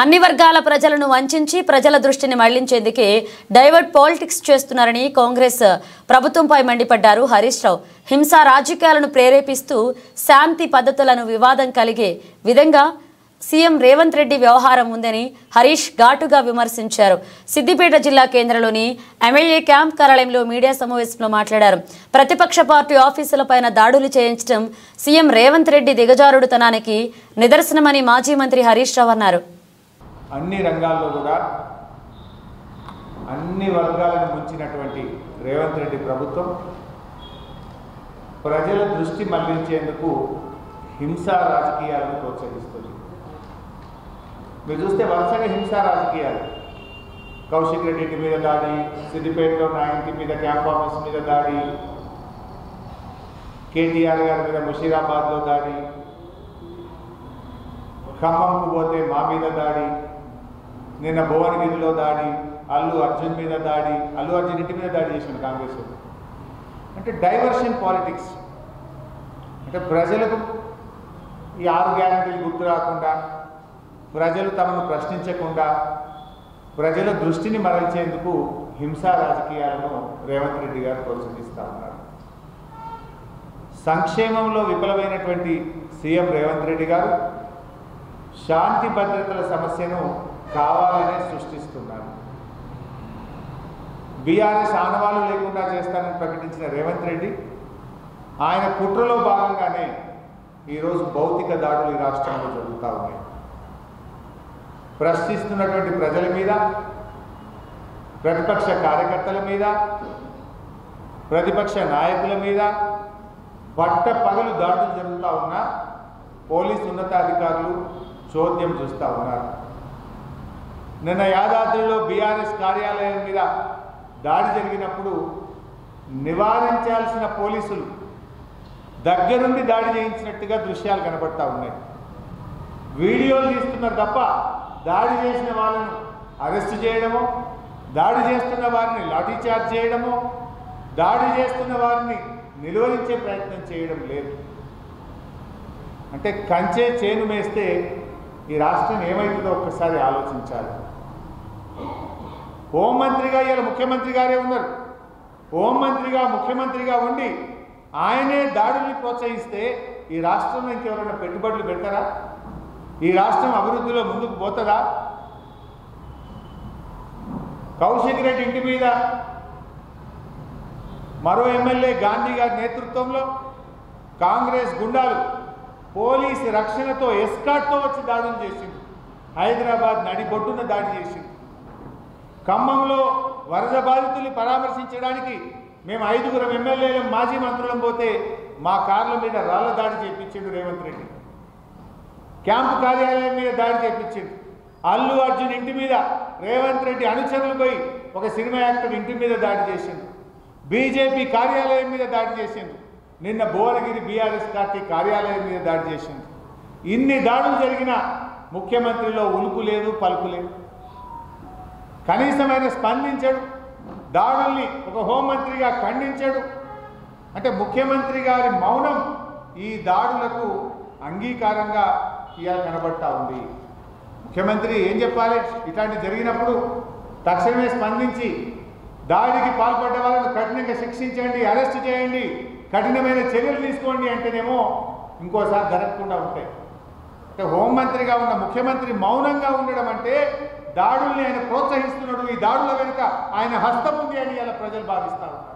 అన్ని వర్గాల ప్రజలను వంచించి ప్రజల దృష్టిని మళ్లించేందుకే డైవర్ట్ పాలిటిక్స్ చేస్తున్నారని కాంగ్రెస్ ప్రభుత్వంపై మండిపడ్డారు హరీష్ రావు. హింసా రాజకీయాలను ప్రేరేపిస్తూ శాంతి పద్ధతులను వివాదం కలిగే విధంగా సీఎం రేవంత్ రెడ్డి వ్యవహారం ఉందని హరీష్ ఘాటుగా విమర్శించారు. సిద్దిపేట జిల్లా కేంద్రంలోని ఎమ్మెల్యే క్యాంప్ కార్యాలయంలో మీడియా సమావేశంలో మాట్లాడారు. ప్రతిపక్ష పార్టీ ఆఫీసులపైన దాడులు చేయించడం సీఎం రేవంత్ రెడ్డి దిగజారుడుతనానికి నిదర్శనమని మాజీ మంత్రి హరీష్ రావు అన్నారు. అన్ని రంగాల్లో కూడా అన్ని వర్గాలను ముంచినటువంటి రేవంత్ రెడ్డి ప్రభుత్వం ప్రజల దృష్టి మళ్లించేందుకు హింసా రాజకీయాలను ప్రోత్సహిస్తుంది. మీరు చూస్తే వరుసగా హింసా రాజకీయాలు, కౌశిక్ రెడ్డి ఇంటి మీద దాడి, సిద్దిపేటలో నా ఇంటి మీద క్యాంప్ ఆఫీస్ మీద దాడి, కేటీఆర్ గారి మీద ముషీరాబాద్లో దాడి, ఖమ్మంకు పోతే మా మీద దాడి, నిన్న భువనగిరిలో దాడి, అల్లు అర్జున్ మీద దాడి, అల్లు అర్జున్ ఇంటి మీద దాడి చేసిన కాంగ్రెస్. అంటే డైవర్షన్ పాలిటిక్స్, అంటే ప్రజలకు ఈ 6 గ్యారెంటీలు గుర్తు రాకుండా, ప్రజలు తమను ప్రశ్నించకుండా ప్రజల దృష్టిని మరల్చేందుకు హింసా రాజకీయాలను రేవంత్ రెడ్డి గారు ప్రోత్సహిస్తూ ఉన్నారు. సంక్షేమంలో విఫలమైనటువంటి సీఎం రేవంత్ రెడ్డి గారు శాంతి భద్రతల సమస్యను కావాలనే సృష్టిస్తున్నారు. బీఆర్ఎస్ ఆనవాలు లేకుండా చేస్తానని ప్రకటించిన రేవంత్ రెడ్డి ఆయన కుట్రలో భాగంగానే ఈరోజు భౌతిక దాడులు ఈ రాష్ట్రంలో జరుగుతూ ఉన్నాయి. ప్రశ్నిస్తున్నటువంటి ప్రజల మీద, ప్రతిపక్ష కార్యకర్తల మీద, ప్రతిపక్ష నాయకుల మీద పట్టపగలు దాడులు జరుగుతూ ఉన్నా పోలీసు ఉన్నతాధికారులు చోద్యం చూస్తూ ఉన్నారు. నిన్న యాదాద్రిలో బీఆర్ఎస్ కార్యాలయం మీద దాడి జరిగినప్పుడు నివారించాల్సిన పోలీసులు దగ్గరుండి దాడి చేయించినట్టుగా దృశ్యాలు కనబడతా ఉన్నాయి. వీడియోలు తీస్తున్నారు తప్ప దాడి చేసిన వాళ్ళను అరెస్ట్ చేయడమో, దాడి చేస్తున్న వారిని లాఠీచార్జ్ చేయడమో, దాడి చేస్తున్న వారిని నిలువరించే ప్రయత్నం చేయడం లేదు. అంటే కంచే చేను మేస్తే ఈ రాష్ట్రం ఏమవుతుందో ఒక్కసారి ఆలోచించాలి. హోంమంత్రిగా ఇవాళ ముఖ్యమంత్రి గారే ఉన్నారు. హోంమంత్రిగా ముఖ్యమంత్రిగా ఉండి ఆయనే దాడుల్ని ప్రోత్సహిస్తే ఈ రాష్ట్రంలో ఇంకెవరైనా పెట్టుబడులు పెట్టారా? ఈ రాష్ట్రం అభివృద్ధిలో ముందుకు పోతుందా? కౌశిక్ రెడ్డి ఇంటి మీద మరో ఎమ్మెల్యే గాంధీ గారి నేతృత్వంలో కాంగ్రెస్ గుండాలు పోలీసు రక్షణతో ఎస్కాట్తో వచ్చి దాడులు చేసింది. హైదరాబాద్ నడిబొడ్డున దాడి చేసింది. ఖమ్మంలో వరద బాధితుల్ని పరామర్శించడానికి మేము 5 ఎమ్మెల్యేలు మాజీ మంత్రులం పోతే మా కార్ల మీద రాళ్ల దాడి చేయించిండు రేవంత్ రెడ్డి. క్యాంపు కార్యాలయం మీద దాడి చేయించిండు. అల్లు అర్జున్ ఇంటి మీద రేవంత్ రెడ్డి అనుచరులు పోయి ఒక సినిమా యాక్టర్ ఇంటి మీద దాడి చేసిండు. బీజేపీ కార్యాలయం మీద దాడి చేసిండు. నిన్న భువనగిరి బీఆర్ఎస్ పార్టీ కార్యాలయం మీద దాడి చేసింది. ఇన్ని దాడులు జరిగినా ముఖ్యమంత్రిలో ఉలుపు లేదు, పలుకు లేదు. కనీసమైన స్పందించాడు. దాడుల్ని ఒక హోంమంత్రిగా ఖండించాడు. అంటే ముఖ్యమంత్రి గారి మౌనం ఈ దాడులకు అంగీకారంగా ఇవాళ కనబడతా ఉంది. ముఖ్యమంత్రి ఏం చెప్పాలి? ఇట్లాంటి జరిగినప్పుడు తక్షణమే స్పందించి దాడికి పాల్పడ్డ వాళ్ళను కఠినంగా శిక్షించండి, అరెస్ట్ చేయండి, కఠినమైన చర్యలు తీసుకోండి అంటేనేమో ఇంకోసారి జరగకుండా ఉంటాయి. అంటే హోంమంత్రిగా ఉన్న ముఖ్యమంత్రి మౌనంగా ఉండడం అంటే దాడుల్ని ఆయన ప్రోత్సహిస్తున్నాడు, ఈ దాడుల వెనుక ఆయన హస్తం ఉంది అని ఇలా ప్రజలు భావిస్తూ ఉన్నారు.